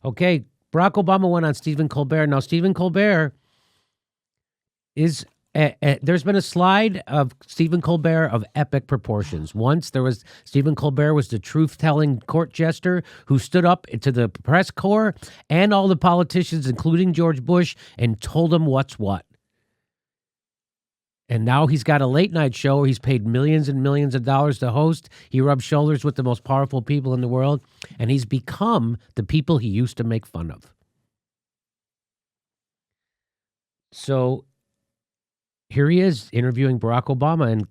Okay, Barack Obama went on Stephen Colbert. Now, Stephen Colbert is there's been a slide of Stephen Colbert of epic proportions. Once there was Stephen Colbert was the truth-telling court jester who stood up to the press corps and all the politicians, including George Bush, and told them what's what. And now he's got a late-night show where he's paid millions and millions of dollars to host. He rubs shoulders with the most powerful people in the world, and he's become the people he used to make fun of. So here he is interviewing Barack Obama, and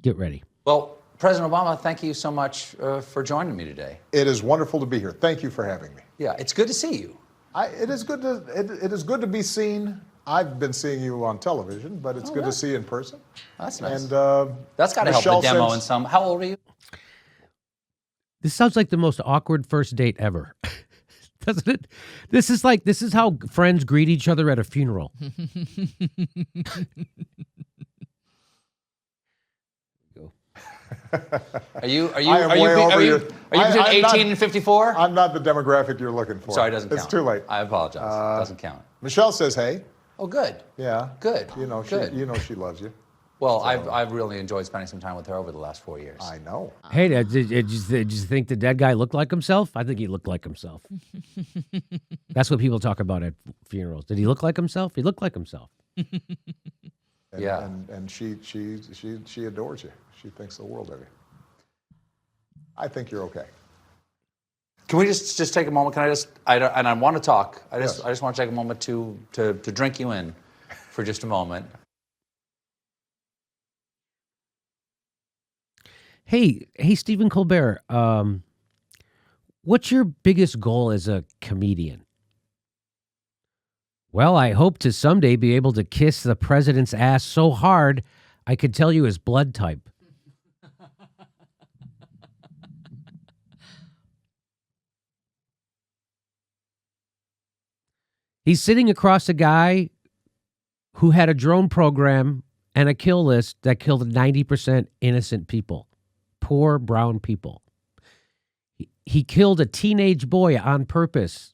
get ready. Well, President Obama, thank you so much for joining me today. It is wonderful to be here. Thank you for having me. Yeah, it's good to see you. It is good to be seen. I've been seeing you on television, but it's good to see you in person. That's nice. And that's got to help the demo in some. How old are you? This sounds like the most awkward first date ever. Doesn't it? This is how friends greet each other at a funeral. Are you between 18 and 54? I'm not the demographic you're looking for. Sorry, it doesn't count. It's too late. I apologize. It doesn't count. Michelle says, "Hey." Oh, good. Yeah. Good. Good. She loves you. Well, so. I've really enjoyed spending some time with her over the last 4 years. I know. Hey, did you think the dead guy looked like himself? I think he looked like himself. That's what people talk about at funerals. Did he look like himself? He looked like himself. And she adores you. She thinks the world of you. I think you're okay. Can we just take a moment? I want to talk. I just want to take a moment to drink you in for just a moment. Hey, Stephen Colbert, what's your biggest goal as a comedian? Well, I hope to someday be able to kiss the president's ass so hard I could tell you his blood type. He's sitting across a guy who had a drone program and a kill list that killed 90% innocent people. Poor brown people. He killed a teenage boy on purpose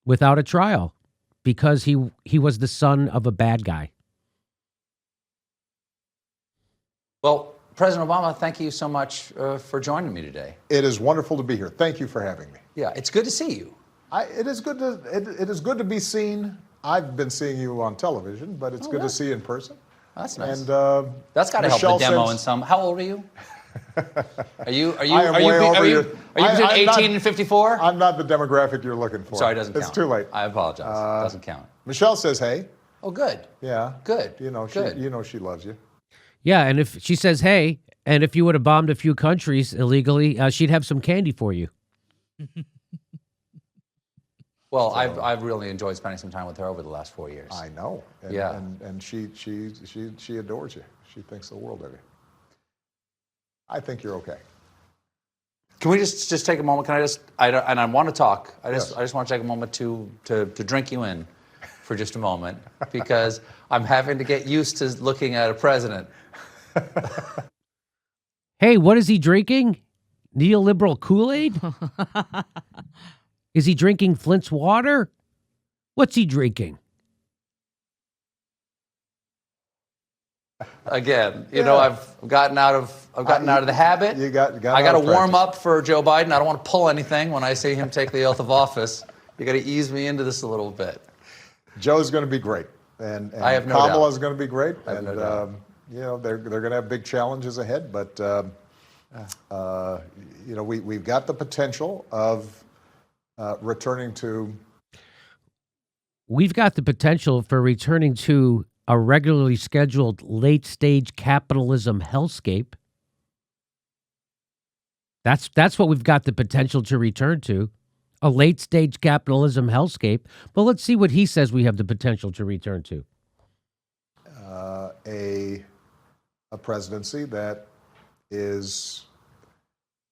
without a trial because he was the son of a bad guy. Well, President Obama, thank you so much for joining me today. It is wonderful to be here. Thank you for having me. Yeah, it's good to see you. It is good to be seen. I've been seeing you on television, but it's good to see you in person. That's nice. And that's got to help the demo in some. How old are you? Are you between 18 and 54? I'm not the demographic you're looking for. Sorry, it doesn't count. It's too late. I apologize. It doesn't count. Michelle says, "Hey." Oh, good. Yeah. Good. She loves you. Yeah, and if she says, "Hey," and if you would have bombed a few countries illegally, she'd have some candy for you. Well, I've really enjoyed spending some time with her over the last 4 years. I know. And she adores you. She thinks the world of you. I think you're okay. Can we just take a moment? I want to talk. I just want to take a moment to drink you in for just a moment because I'm having to get used to looking at a president. Hey, what is he drinking? Neoliberal Kool-Aid? Is he drinking Flint's water? What's he drinking? Again, I've gotten out of the habit. I got to warm up for Joe Biden. I don't want to pull anything when I see him take the oath of office. You got to ease me into this a little bit. Joe's going to be great, and I have no Kamala's doubt. going to be great, I have no doubt. They're going to have big challenges ahead. But we've got the potential of returning to. We've got the potential for returning to a regularly scheduled late-stage capitalism hellscape. That's what we've got the potential to return to, a late-stage capitalism hellscape. But let's see what he says we have the potential to return to. A presidency that is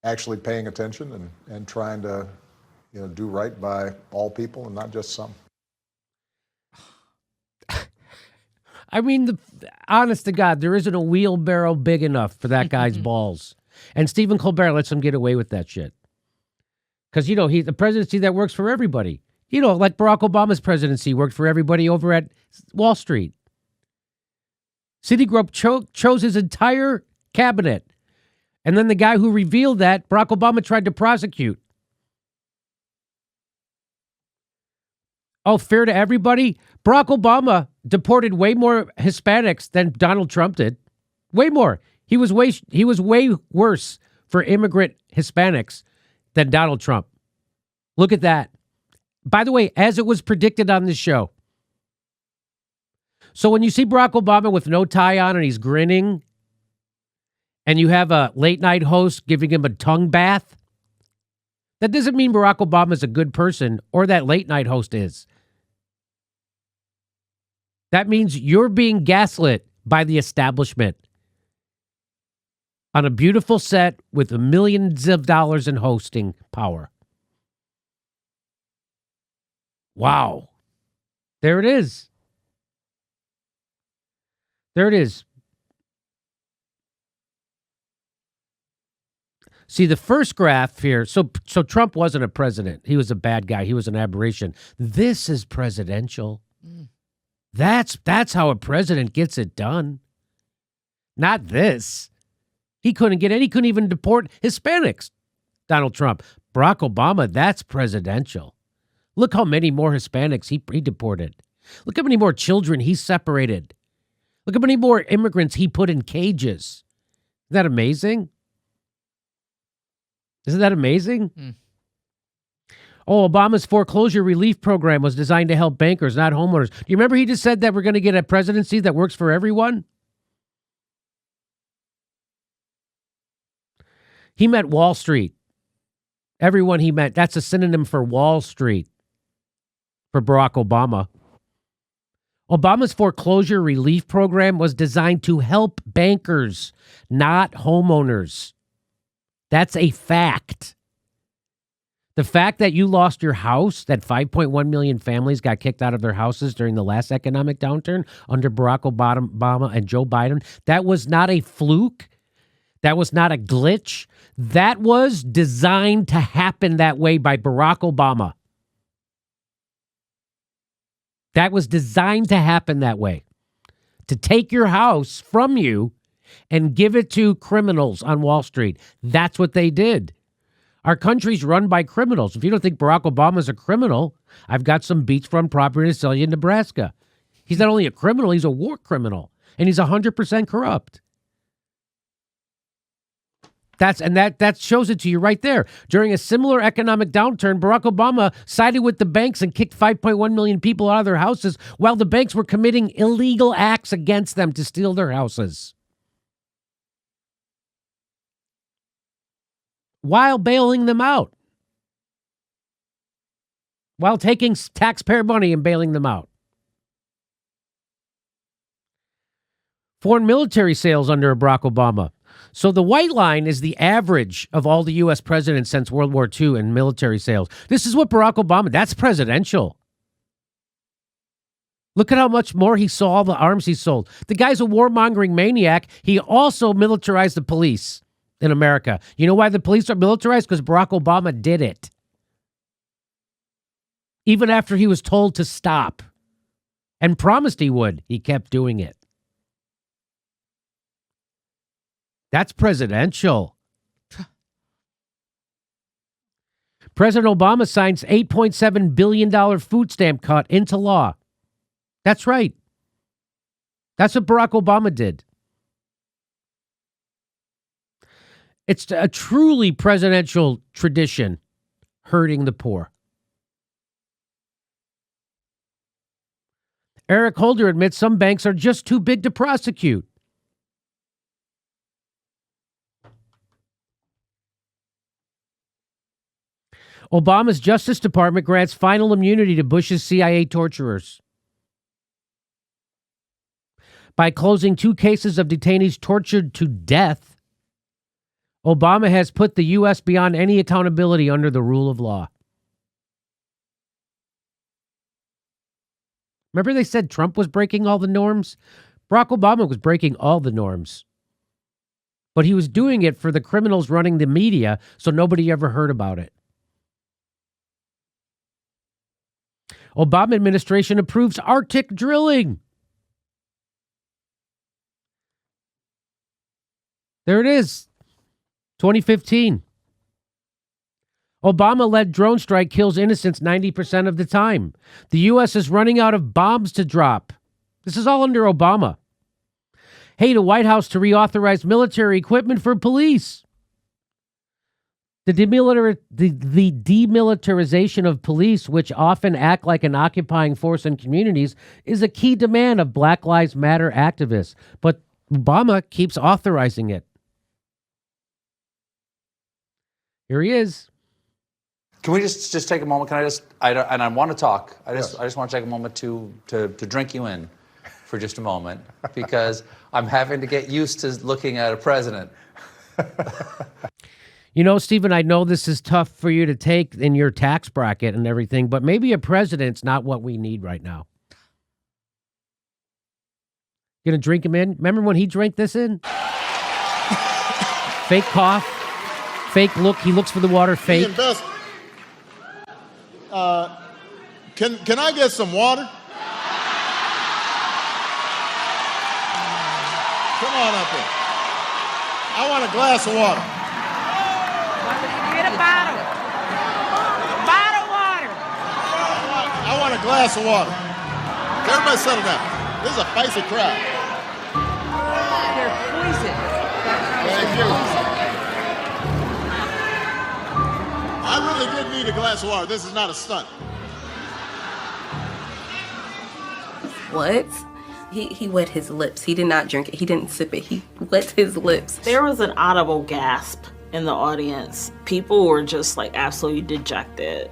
actually paying attention and trying to do right by all people and not just some. I mean, honest to God, there isn't a wheelbarrow big enough for that guy's balls. And Stephen Colbert lets him get away with that shit. Because, he's the presidency that works for everybody. Like Barack Obama's presidency worked for everybody over at Wall Street. Citigroup chose his entire cabinet. And then the guy who revealed that, Barack Obama tried to prosecute. Oh, fair to everybody? Barack Obama deported way more Hispanics than Donald Trump did. Way more. He was way worse for immigrant Hispanics than Donald Trump. Look at that. By the way, as it was predicted on this show. So when you see Barack Obama with no tie on and he's grinning, and you have a late night host giving him a tongue bath, that doesn't mean Barack Obama is a good person or that late night host is. That means you're being gaslit by the establishment on a beautiful set with millions of dollars in hosting power. Wow. There it is. There it is. See, the first graph here, so Trump wasn't a president. He was a bad guy. He was an aberration. This is presidential. That's how a president gets it done. Not this. He couldn't even deport Hispanics, Donald Trump. Barack Obama, that's presidential. Look how many more Hispanics he deported. Look how many more children he separated. Look how many more immigrants he put in cages. Isn't that amazing? Isn't that amazing? Oh, Obama's foreclosure relief program was designed to help bankers, not homeowners. Do you remember he just said that we're going to get a presidency that works for everyone? He meant Wall Street. Everyone he meant. That's a synonym for Wall Street for Barack Obama. Obama's foreclosure relief program was designed to help bankers, not homeowners. That's a fact. The fact that you lost your house, that 5.1 million families got kicked out of their houses during the last economic downturn under Barack Obama and Joe Biden, that was not a fluke. That was not a glitch. That was designed to happen that way by Barack Obama. That was designed to happen that way. To take your house from you and give it to criminals on Wall Street. That's what they did. Our country's run by criminals. If you don't think Barack Obama's a criminal, I've got some beachfront property to sell you in Nebraska. He's not only a criminal, he's a war criminal. And he's 100% corrupt. That shows it to you right there. During a similar economic downturn, Barack Obama sided with the banks and kicked 5.1 million people out of their houses while the banks were committing illegal acts against them to steal their houses. While bailing them out. While taking taxpayer money and bailing them out. Foreign military sales under Barack Obama. So the white line is the average of all the U.S. presidents since World War II in military sales. This is what Barack Obama, that's presidential. Look at how much more he saw, all the arms he sold. The guy's a warmongering maniac. He also militarized the police in America. You know why the police are militarized? Because Barack Obama did it. Even after he was told to stop and promised he would, he kept doing it. That's presidential. President Obama signs $8.7 billion food stamp cut into law. That's right. That's what Barack Obama did. It's a truly presidential tradition, hurting the poor. Eric Holder admits some banks are just too big to prosecute. Obama's Justice Department grants final immunity to Bush's CIA torturers. By closing 2 cases of detainees tortured to death, Obama has put the U.S. beyond any accountability under the rule of law. Remember they said Trump was breaking all the norms? Barack Obama was breaking all the norms. But he was doing it for the criminals running the media, so nobody ever heard about it. Obama administration approves Arctic drilling. There it is. 2015. Obama-led drone strike kills innocents 90% of the time. The U.S. is running out of bombs to drop. This is all under Obama. Hey, the White House to reauthorize military equipment for police. The demilitarization of police, which often act like an occupying force in communities, is a key demand of Black Lives Matter activists. But Obama keeps authorizing it. Here he is. Can we just take a moment? Can I want to talk. I just want to take a moment to drink you in for just a moment, because I'm having to get used to looking at a president. You know, Stephen, I know this is tough for you to take in your tax bracket and everything, but maybe a president's not what we need right now. Gonna drink him in? Remember when he drank this in? Fake cough, fake look. He looks for the water fake. Can I get some water? Come on up here. I want a glass of water. Get a bottle. Bottle of water. I want a glass of water. Everybody settle down. This is a feisty crowd. They're poison. Thank you. I really did need a glass of water. This is not a stunt. What? He wet his lips. He did not drink it. He didn't sip it. He wet his lips. There was an audible gasp in the audience. People were just like absolutely dejected.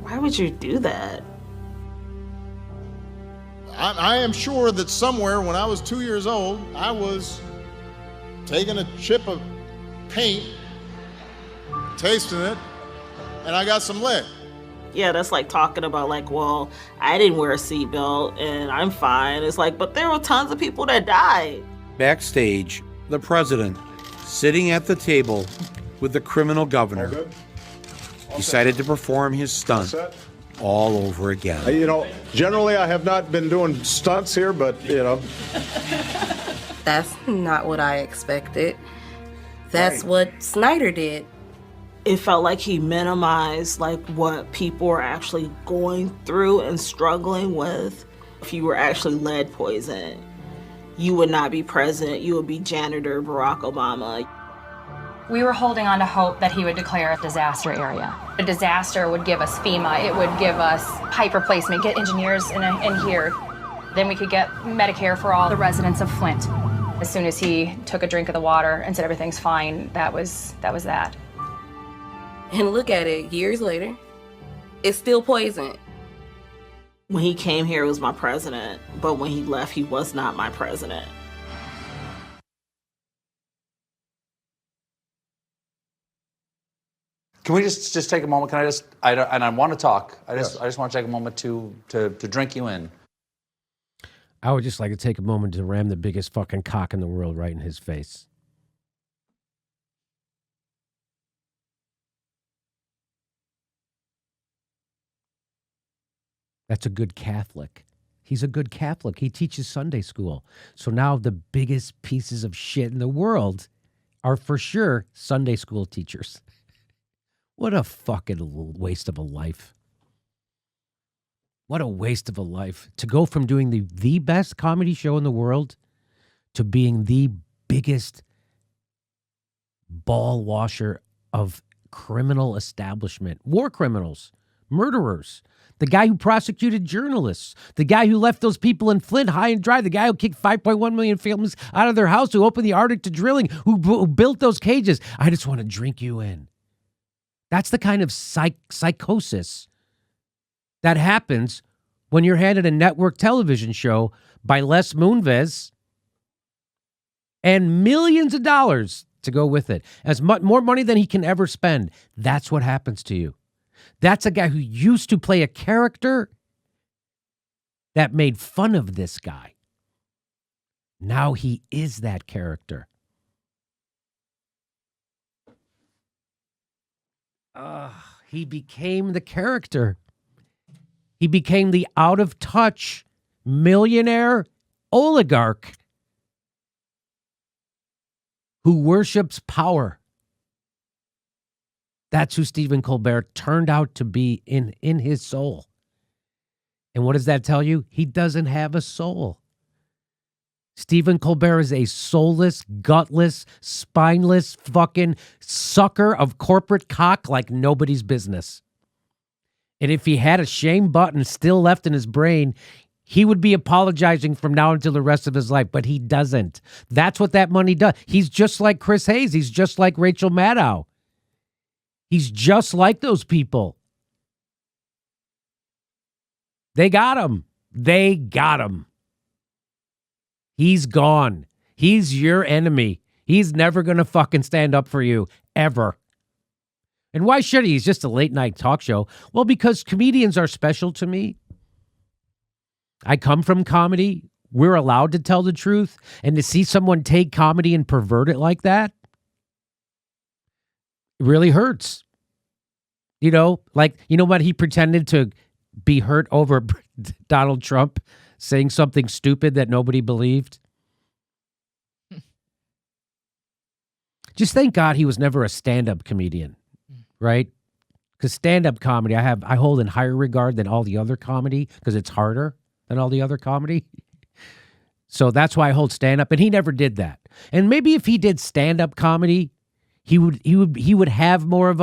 Why would you do that? I am sure that somewhere when I was 2 years old, I was taking a chip of paint, tasting it, and I got some lead. Yeah, that's like talking about like, well, I didn't wear a seatbelt and I'm fine. It's like, but there were tons of people that died. Backstage, the president, sitting at the table with the criminal governor, decided to perform his stunt all over again. You know, generally I have not been doing stunts here, but, you know. That's not what I expected. That's what Snyder did. It felt like he minimized like what people were actually going through and struggling with. If you were actually lead poisoned, you would not be president. You would be janitor Barack Obama. We were holding on to hope that he would declare a disaster area. A disaster would give us FEMA. It would give us pipe replacement, get engineers in here. Then we could get Medicare for all the residents of Flint. As soon as he took a drink of the water and said everything's fine, that was that. And look at it, years later, it's still poison. When he came here, he was my president, but when he left, he was not my president. Can we just take a moment? Can I want to talk. I just want to take a moment to drink you in. I would just like to take a moment to ram the biggest fucking cock in the world right in his face. That's a good Catholic. He's a good Catholic. He teaches Sunday school. So now the biggest pieces of shit in the world are for sure Sunday school teachers. What a fucking waste of a life. What a waste of a life. To go from doing the best comedy show in the world to being the biggest ball washer of criminal establishment, war criminals, murderers. The guy who prosecuted journalists, the guy who left those people in Flint high and dry, the guy who kicked 5.1 million families out of their house, who opened the Arctic to drilling, who built those cages. I just want to drink you in. That's the kind of psychosis that happens when you're handed a network television show by Les Moonves and millions of dollars to go with it. More money than he can ever spend. That's what happens to you. That's a guy who used to play a character that made fun of this guy. Now he is that character. He became the character. He became the out-of-touch millionaire oligarch who worships power. That's who Stephen Colbert turned out to be in his soul. And what does that tell you? He doesn't have a soul. Stephen Colbert is a soulless, gutless, spineless fucking sucker of corporate cock like nobody's business. And if he had a shame button still left in his brain, he would be apologizing from now until the rest of his life, but he doesn't. That's what that money does. He's just like Chris Hayes. He's just like Rachel Maddow. He's just like those people. They got him. They got him. He's gone. He's your enemy. He's never going to fucking stand up for you, ever. And why should he? He's just a late night talk show. Well, because comedians are special to me. I come from comedy. We're allowed to tell the truth. And to see someone take comedy and pervert it like that, it really hurts. You know, like, you know what? He pretended to be hurt over Donald Trump saying something stupid that nobody believed. Just thank God he was never a stand-up comedian, right? Because stand-up comedy, I hold in higher regard than all the other comedy because it's harder than all the other comedy. So that's why I hold stand-up, and he never did that. And maybe if he did stand-up comedy, he would have more of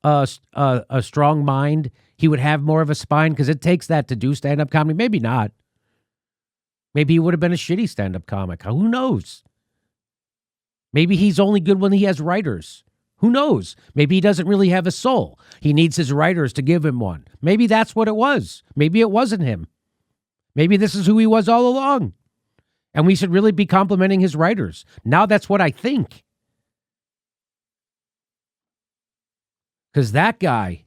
a strong mind. He would have more of a spine because it takes that to do stand-up comedy. Maybe not. Maybe he would have been a shitty stand-up comic. Who knows? Maybe he's only good when he has writers. Who knows? Maybe he doesn't really have a soul. He needs his writers to give him one. Maybe that's what it was. Maybe it wasn't him. Maybe this is who he was all along. And we should really be complimenting his writers. Now that's what I think. Because that guy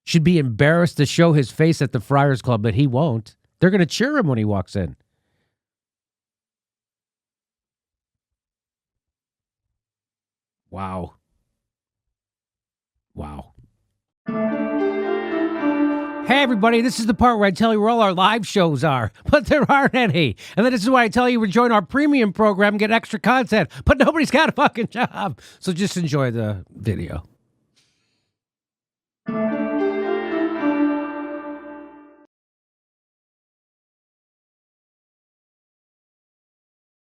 should be embarrassed to show his face at the Friars Club, but he won't. They're going to cheer him when he walks in. Wow. Wow. Hey, everybody, this is the part where I tell you where all our live shows are, but there aren't any. And then this is why I tell you to join our premium program and get extra content, but nobody's got a fucking job. So just enjoy the video.